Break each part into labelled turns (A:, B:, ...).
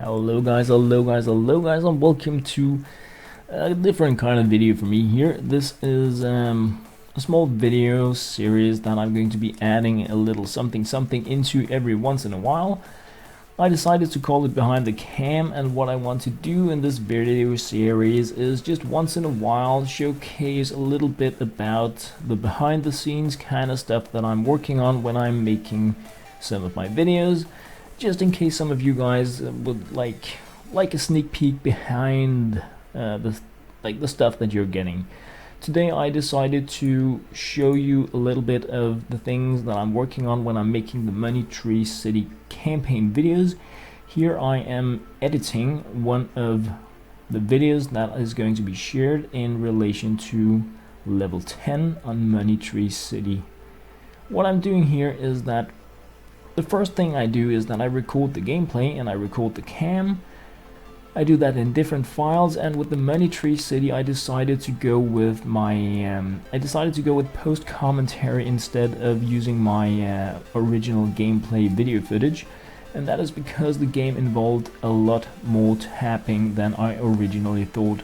A: Hello guys, and welcome to a different kind of video for me here. This is a small video series that I'm going to be adding a little something into every once in a while. I decided to call it Behind the Cam, and what I want to do in this video series is just once in a while showcase a little bit about the behind the scenes kind of stuff that I'm working on when I'm making some of my videos, just in case some of you guys would like a sneak peek behind the stuff that you're getting. Today I decided to show you a little bit of the things that I'm working on when I'm making the Money Tree City campaign videos. Here I am editing one of the videos that is going to be shared in relation to level 10 on Money Tree City. What I'm doing here is that the first thing I do is that I record the gameplay and I record the cam. I do that in different files, and with the Money Tree City I decided to go with post commentary instead of using my original gameplay video footage, and that is because the game involved a lot more tapping than I originally thought.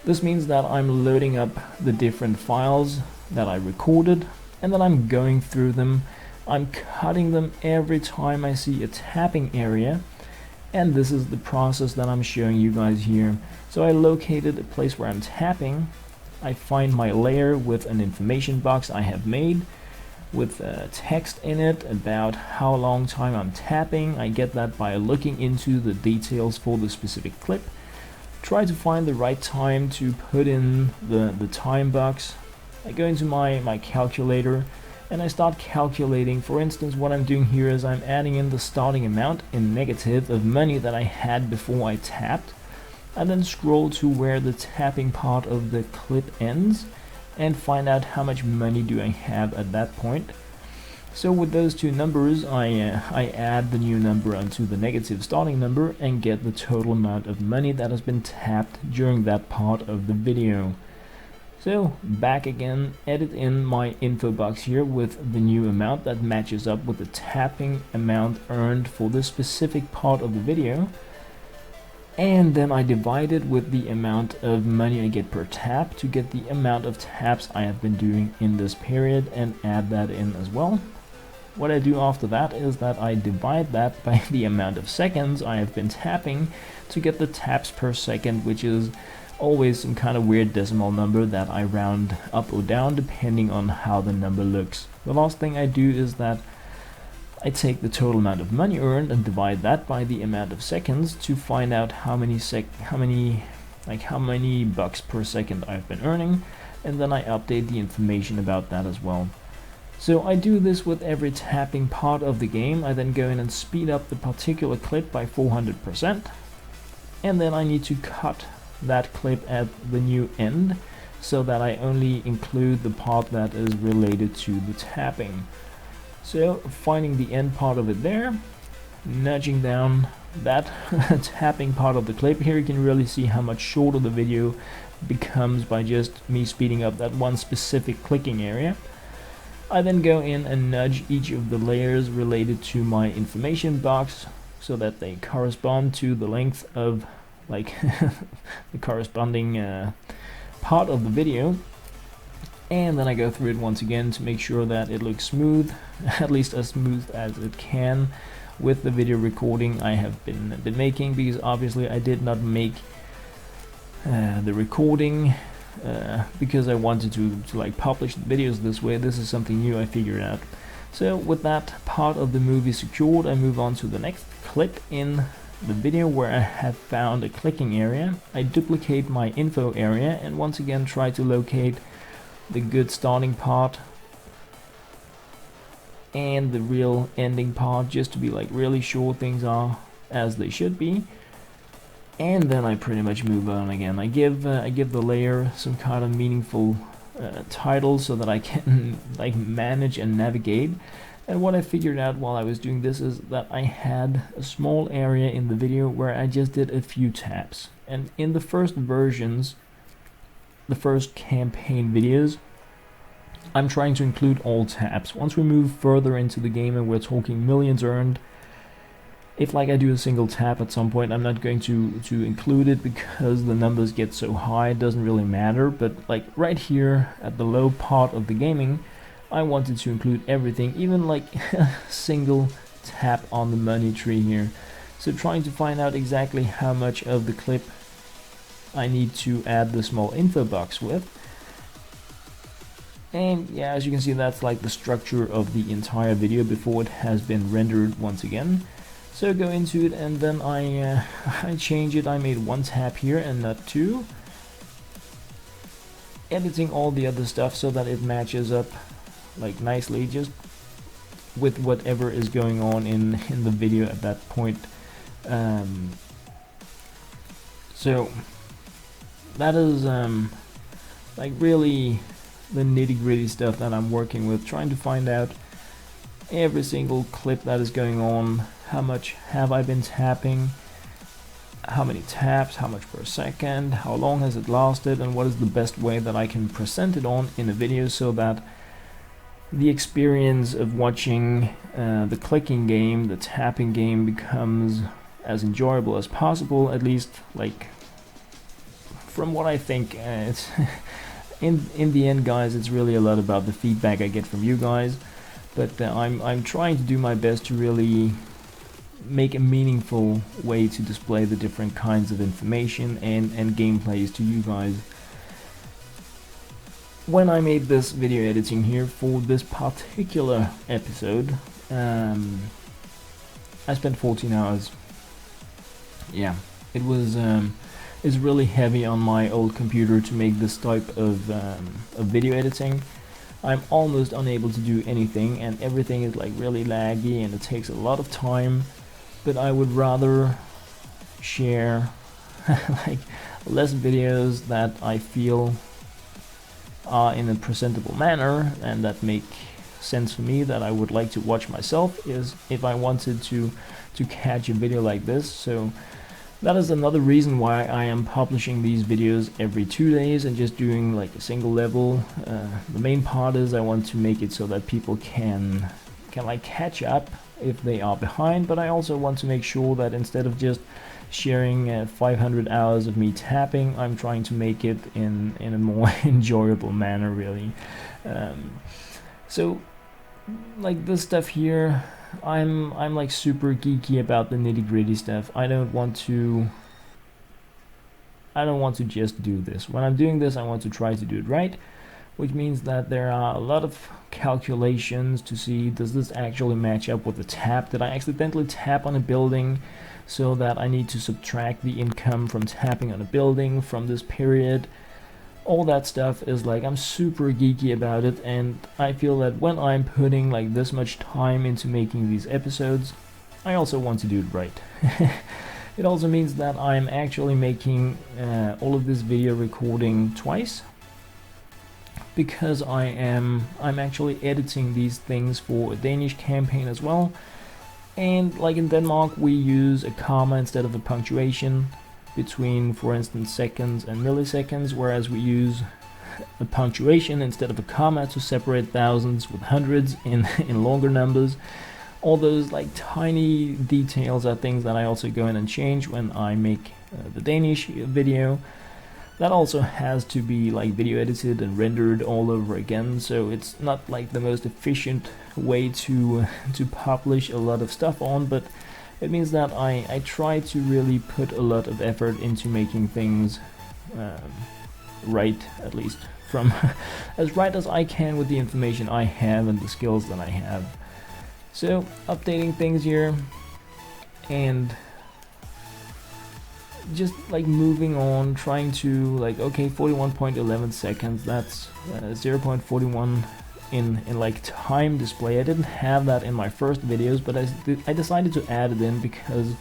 A: This means that I'm loading up the different files that I recorded, and then I'm going through them. I'm cutting them every time I see a tapping area, and this is the process that I'm showing you guys here. So I located a place where I'm tapping. I find my layer with an information box I have made with text in it about how long time I'm tapping. I get that by looking into the details for the specific clip. Try to find the right time to put in the time box. I go into my calculator and I start calculating. For instance, what I'm doing here is I'm adding in the starting amount in negative of money that I had before I tapped. I then scroll to where the tapping part of the clip ends and find out how much money do I have at that point. So with those two numbers, I add the new number onto the negative starting number and get the total amount of money that has been tapped during that part of the video. So back again, edit in my info box here with the new amount that matches up with the tapping amount earned for this specific part of the video, and then I divide it with the amount of money I get per tap to get the amount of taps I have been doing in this period, and add that in as well. What I do after that is that I divide that by the amount of seconds I have been tapping to get the taps per second, which is always some kind of weird decimal number that I round up or down depending on how the number looks. The last thing I do is that I take the total amount of money earned and divide that by the amount of seconds to find out how many bucks per second I've been earning, and then I update the information about that as well. So I do this with every tapping part of the game. I then go in and speed up the particular clip by 400%, and then I need to cut that clip at the new end so that I only include the part that is related to the tapping. So finding the end part of it there, nudging down that tapping part of the clip. Here you can really see how much shorter the video becomes by just me speeding up that one specific clicking area. I then go in and nudge each of the layers related to my information box so that they correspond to the length of the corresponding part of the video, and then I go through it once again to make sure that it looks smooth, at least as smooth as it can, with the video recording I have been making, because obviously I did not make the recording because I wanted to publish the videos this way. This is something new I figured out. So with that part of the movie secured, I move on to the next clip in the video where I have found a clicking area. I duplicate my info area and once again try to locate the good starting part and the real ending part, just to be really sure things are as they should be. And then I pretty much move on again. I give the layer some kind of meaningful title so that I can manage and navigate. And what I figured out while I was doing this is that I had a small area in the video where I just did a few taps. And in the first versions, the first campaign videos, I'm trying to include all taps. Once we move further into the game and we're talking millions earned, If like I do a single tap at some point, I'm not going to include it because the numbers get so high, it doesn't really matter. But like right here at the low part of the gaming, I wanted to include everything, even like a single tap on the money tree here. So trying to find out exactly how much of the clip I need to add the small info box with. And yeah, as you can see, that's like the structure of the entire video before it has been rendered once again. So go into it, and then I change it. I made one tap here and not two. Editing all the other stuff so that it matches up like nicely just with whatever is going on in the video at that point. So that is like really the nitty-gritty stuff that I'm working with, trying to find out every single clip that is going on. How much have I been tapping? How many taps? How much per second? How long has it lasted? And what is the best way that I can present it on in a video so that the experience of watching the clicking game, the tapping game, becomes as enjoyable as possible. At least, like, from what I think, it's in the end, guys, it's really a lot about the feedback I get from you guys. But I'm trying to do my best to really make a meaningful way to display the different kinds of information and gameplays to you guys. When I made this video editing here for this particular episode, I spent 14 hours. Yeah, it was it's really heavy on my old computer to make this type of video editing. I'm almost unable to do anything, and everything is like really laggy, and it takes a lot of time. But I would rather share like less videos that I feel are in a presentable manner and that make sense for me, that I would like to watch myself, is if I wanted to catch a video like this. So that is another reason why I am publishing these videos every 2 days and just doing like a single level. The main part is I want to make it so that people can like catch up if they are behind, but I also want to make sure that instead of just sharing 500 hours of me tapping, I'm trying to make it in a more enjoyable manner, really. So like this stuff here, I'm like super geeky about the nitty-gritty stuff. I don't want to just do this. When I'm doing this, I want to try to do it right, which means that there are a lot of calculations to see, does this actually match up with the tap? Did I accidentally tap on a building so that I need to subtract the income from tapping on a building from this period? All that stuff is like, I'm super geeky about it, and I feel that when I'm putting like this much time into making these episodes, I also want to do it right. It also means that I'm actually making all of this video recording twice, because I'm actually editing these things for a Danish campaign as well. And like in Denmark, we use a comma instead of a punctuation between, for instance, seconds and milliseconds, whereas we use a punctuation instead of a comma to separate thousands with hundreds in longer numbers. All those like tiny details are things that I also go in and change when I make the Danish video. That also has to be like video edited and rendered all over again, so it's not like the most efficient way to publish a lot of stuff on, but it means that I try to really put a lot of effort into making things right, at least from as right as I can with the information I have and the skills that I have. So updating things here and just like moving on, trying to like, okay, 41.11 seconds, that's 0.41 in like time display. I didn't have that in my first videos, but I decided to add it in because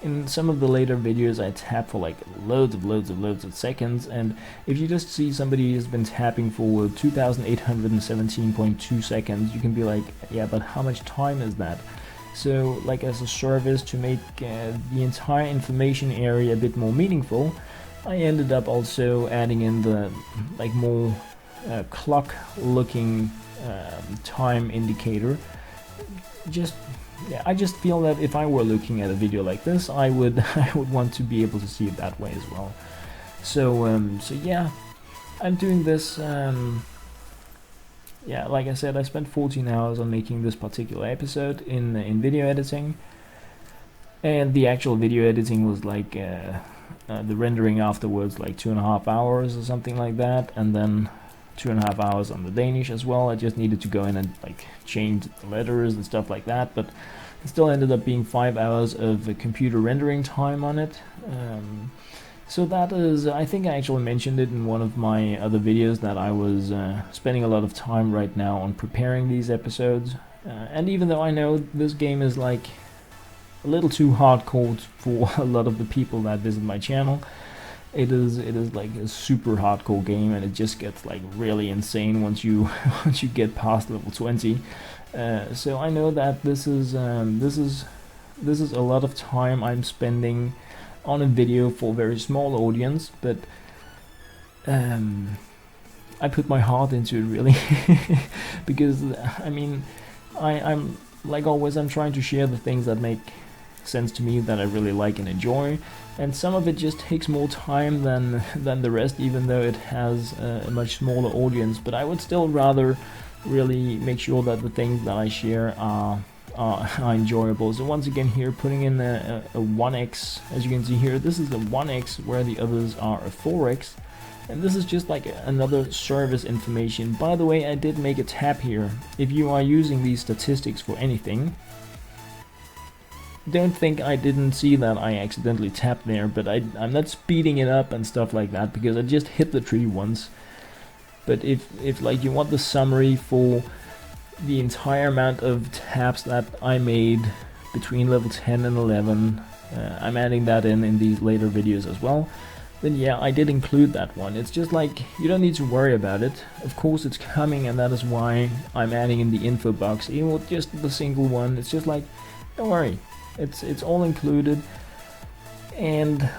A: in some of the later videos I tap for like loads of seconds, and if you just see somebody has been tapping for 2817.2 seconds, you can be like, yeah, but how much time is that? So like as a service to make the entire information area a bit more meaningful, I ended up also adding in the like more clock looking time indicator, just yeah, I just feel that if I were looking at a video like this, I would I would want to be able to see it that way as well. So yeah, I'm doing this. Yeah, like I said, I spent 14 hours on making this particular episode in video editing, and the actual video editing was like the rendering afterwards, like 2.5 hours or something like that, and then 2.5 hours on the Danish as well. I just needed to go in and like change the letters and stuff like that, but it still ended up being 5 hours of computer rendering time on it. So that is, I think I actually mentioned it in one of my other videos that I was spending a lot of time right now on preparing these episodes. And even though I know this game is like a little too hardcore for a lot of the people that visit my channel, it is like a super hardcore game, and it just gets like really insane once you once you get past level 20. So I know that this is a lot of time I'm spending on a video for a very small audience, but I put my heart into it really because I mean I'm like always, I'm trying to share the things that make sense to me, that I really like and enjoy, and some of it just takes more time than the rest, even though it has a much smaller audience. But I would still rather really make sure that the things that I share are enjoyable. So once again here, putting in a 1x, as you can see here, this is a 1x where the others are a 4x, and this is just like another service information. By the way, I did make a tab here. If you are using these statistics for anything, don't think I didn't see that I accidentally tapped there, but I'm not speeding it up and stuff like that because I just hit the tree once. But if like you want the summary for the entire amount of taps that I made between level 10 and 11, I'm adding that in these later videos as well, then yeah, I did include that one. It's just like, you don't need to worry about it. Of course it's coming, and that is why I'm adding in the info box, even with just the single one. It's just like, don't worry, it's all included. And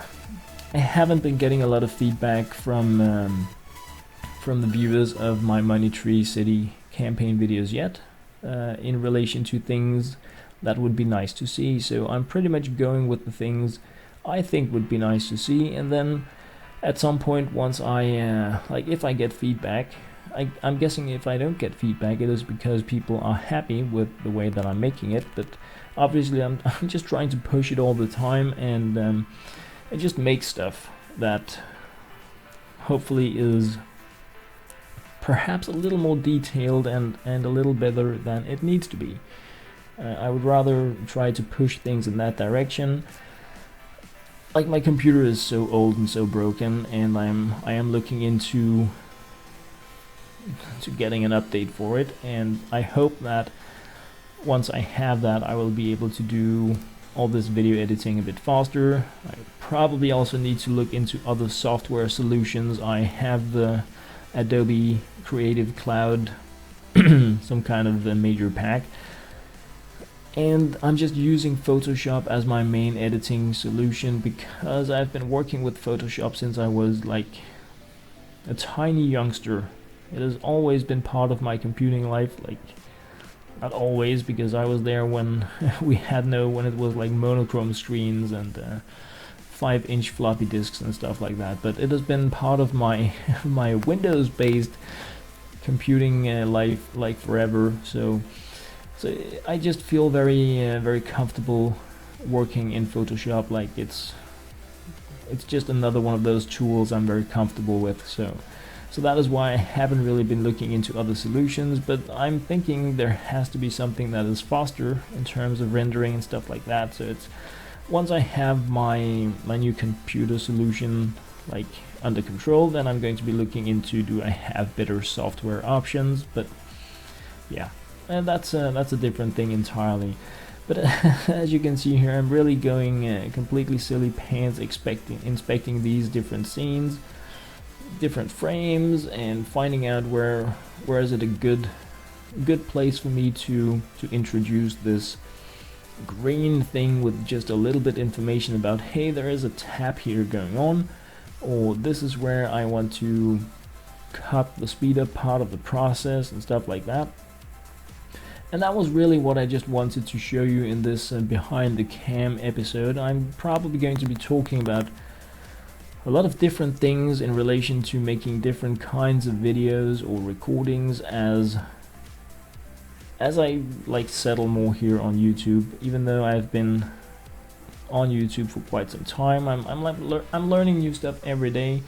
A: I haven't been getting a lot of feedback from the viewers of my Money Tree City campaign videos yet, in relation to things that would be nice to see. So I'm pretty much going with the things I think would be nice to see, and then at some point, once I like, if I get feedback, I'm guessing if I don't get feedback, it is because people are happy with the way that I'm making it. But obviously I'm just trying to push it all the time, and just make stuff that hopefully is perhaps a little more detailed and a little better than it needs to be. I would rather try to push things in that direction. Like, my computer is so old and so broken, and I am looking into getting an update for it, and I hope that once I have that, I will be able to do all this video editing a bit faster. I probably also need to look into other software solutions. I have the Adobe Creative Cloud, some kind of a major pack, and I'm just using Photoshop as my main editing solution because I've been working with Photoshop since I was like a tiny youngster. It has always been part of my computing life, like, not always, because I was there when when it was like monochrome screens and 5-inch floppy disks and stuff like that, but it has been part of my my Windows-based computing life like forever. So I just feel very comfortable working in Photoshop. Like, it's just another one of those tools I'm very comfortable with. So that is why I haven't really been looking into other solutions, but I'm thinking there has to be something that is faster in terms of rendering and stuff like that. So it's, once I have my new computer solution like under control, then I'm going to be looking into, do I have better software options? But yeah, and that's a different thing entirely. But as you can see here, I'm really going completely silly pants inspecting these different scenes, different frames, and finding out where is it a good place for me to introduce this green thing with just a little bit information about, hey, there is a tap here going on, or this is where I want to cut the speed up part of the process and stuff like that. And that was really what I just wanted to show you in this behind the cam episode. I'm probably going to be talking about a lot of different things in relation to making different kinds of videos or recordings as I like settle more here on YouTube. Even though I've been on YouTube for quite some time, I'm learning new stuff every day,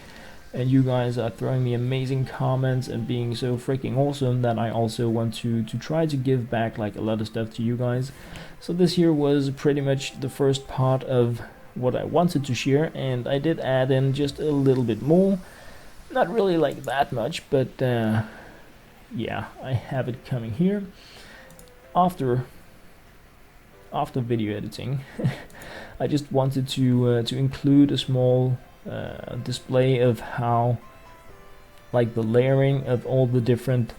A: and you guys are throwing me amazing comments and being so freaking awesome that I also want to try to give back like a lot of stuff to you guys. So this here was pretty much the first part of what I wanted to share, and I did add in just a little bit more, not really like that much, but yeah, I have it coming here after video editing. I just wanted to include a small display of how like the layering of all the different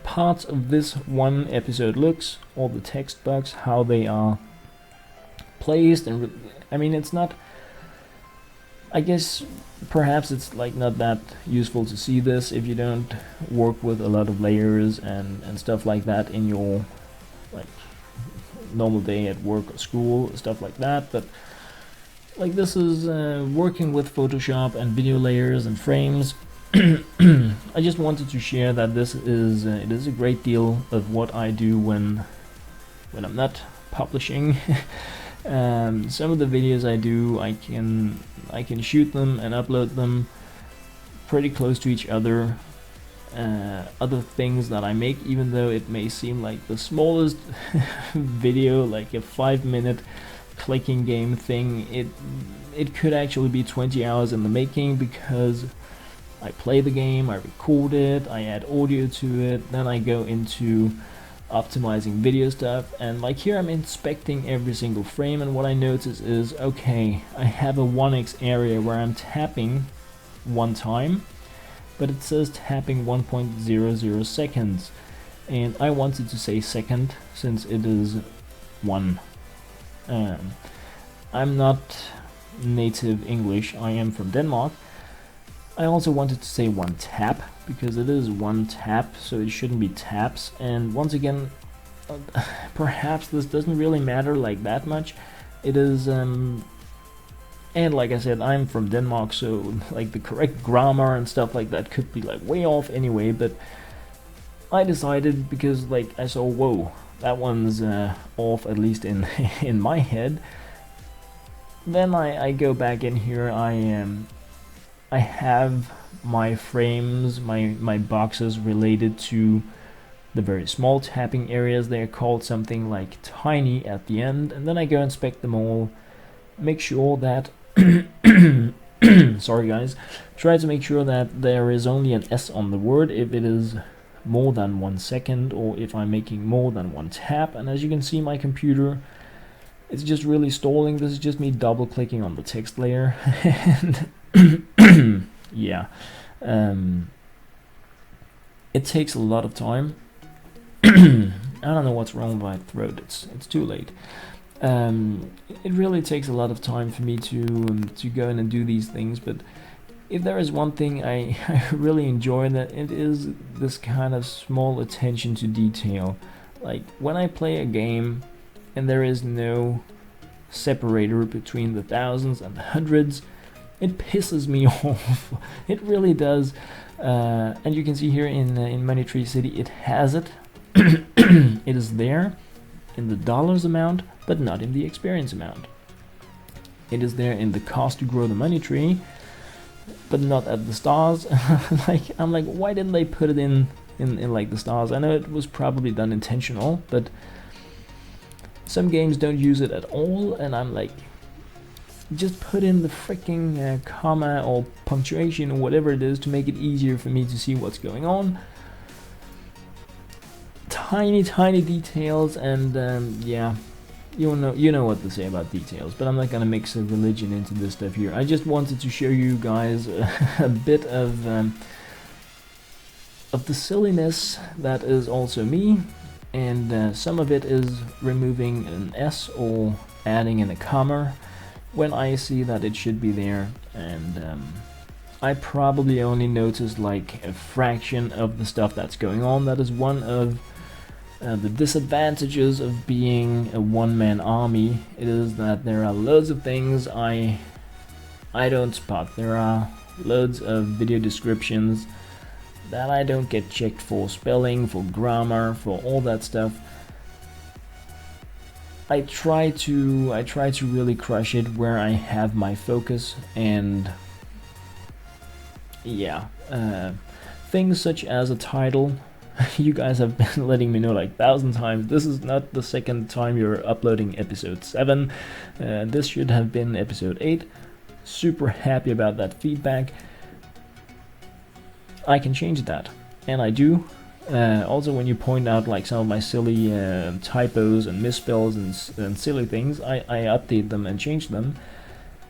A: parts of this one episode looks, all the text box, how they are placed. And I mean, it's not, I guess perhaps it's like not that useful to see this if you don't work with a lot of layers and stuff like that in your like normal day at work or school, stuff like that. But like this is working with Photoshop and video layers and frames. I just wanted to share that this is it is a great deal of what I do when I'm not publishing. Some of the videos I do, I can shoot them and upload them pretty close to each other. Other things that I make, even though it may seem like the smallest video, like a 5-minute clicking game thing, it could actually be 20 hours in the making, because I play the game, I record it, I add audio to it, then I go into optimizing video stuff, and like here I'm inspecting every single frame, and what I notice is, okay, I have a 1x area where I'm tapping one time, but it says tapping 1.00 seconds, and I wanted to say second since it is 1. I'm not native English, I am from Denmark. I also wanted to say 1 tap, because it is 1 tap, so it shouldn't be taps. And once again, perhaps this doesn't really matter like that much. It is, and like I said, I'm from Denmark, so like the correct grammar and stuff like that could be like way off anyway, but I decided, because like I saw, whoa, that one's off, at least in in my head. Then I go back in here, I have my frames, my boxes related to the very small tapping areas. They're called something like tiny at the end, and then I go inspect them all, make sure that sorry guys, try to make sure that there is only an S on the word if it is more than 1 second, or if I'm making more than 1 tap. And as you can see, my computer, it's just really stalling. This is just me double clicking on the text layer. And yeah, it takes a lot of time. I don't know what's wrong with my throat, it's too late. It really takes a lot of time for me to go in and do these things, but if there is one thing I really enjoy, that it is this kind of small attention to detail. Like when I play a game and there is no separator between the thousands and the hundreds, it pisses me off. It really does. And you can see here in Money Tree City, it has it. It is there in the dollars amount, but not in the experience amount. It is there in the cost to grow the money tree, but not at the stars. Like I'm like, why didn't they put it in like the stars? I know it was probably done intentional, but some games don't use it at all, and I'm like, just put in the freaking comma or punctuation or whatever it is to make it easier for me to see what's going on. Tiny details, and yeah, you know what to say about details, but I'm not gonna mix a religion into this stuff here. I just wanted to show you guys a bit of the silliness that is also me, and some of it is removing an S or adding in a comma when I see that it should be there, and I probably only noticed like a fraction of the stuff that's going on. That is one of The disadvantages of being a one-man army, it is that there are loads of things I don't spot. There are loads of video descriptions that I don't get checked for spelling, for grammar, for all that stuff. I try to really crush it where I have my focus, and yeah, things such as a title. You guys have been letting me know like 1,000 times. This is not the second time you're uploading episode 7. This should have been episode 8. Super happy about that feedback. I can change that, and I do. Also, when you point out like some of my silly typos and misspells and silly things, I update them and change them.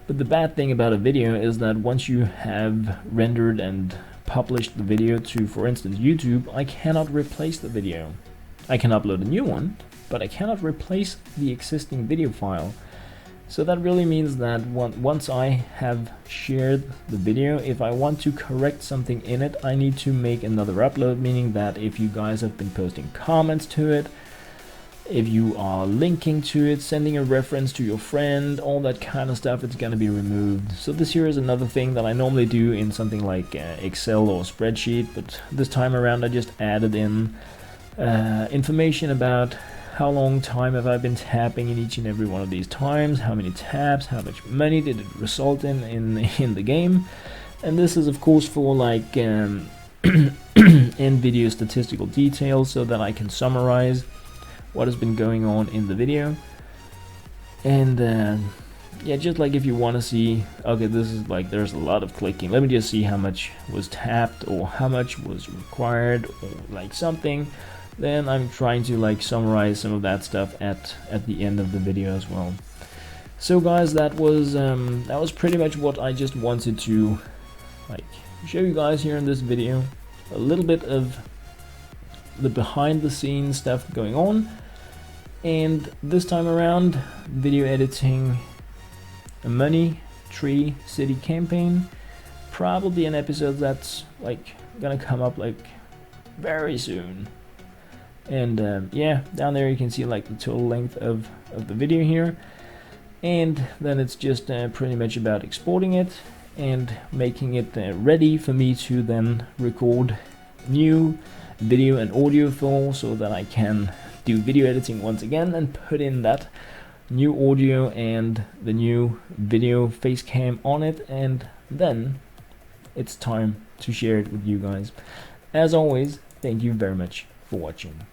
A: But the bad thing about a video is that once you have rendered and published the video to, for instance, YouTube, I cannot replace the video. I can upload a new one, but I cannot replace the existing video file. So that really means that once I have shared the video, if I want to correct something in it, I need to make another upload, meaning that if you guys have been posting comments to it, if you are linking to it, sending a reference to your friend, all that kind of stuff, it's gonna be removed. So this here is another thing that I normally do in something like Excel or spreadsheet, but this time around I just added in information about how long time have I been tapping in each and every one of these times, how many taps, how much money did it result in the game. And this is of course for like in video statistical details, so that I can summarize what has been going on in the video. And yeah, just like if you want to see, okay, this is like there's a lot of clicking, let me just see how much was tapped or how much was required or like something, then I'm trying to like summarize some of that stuff at the end of the video as well. So guys, that was pretty much what I just wanted to like show you guys here in this video. A little bit of the behind the scenes stuff going on, and this time around video editing a Money Tree City campaign, probably an episode that's like gonna come up like very soon. And yeah, down there you can see like the total length of the video here, and then it's just pretty much about exporting it and making it ready for me to then record new video and audio for, so that I can do video editing once again and put in that new audio and the new video face cam on it, and then it's time to share it with you guys. As always, thank you very much for watching.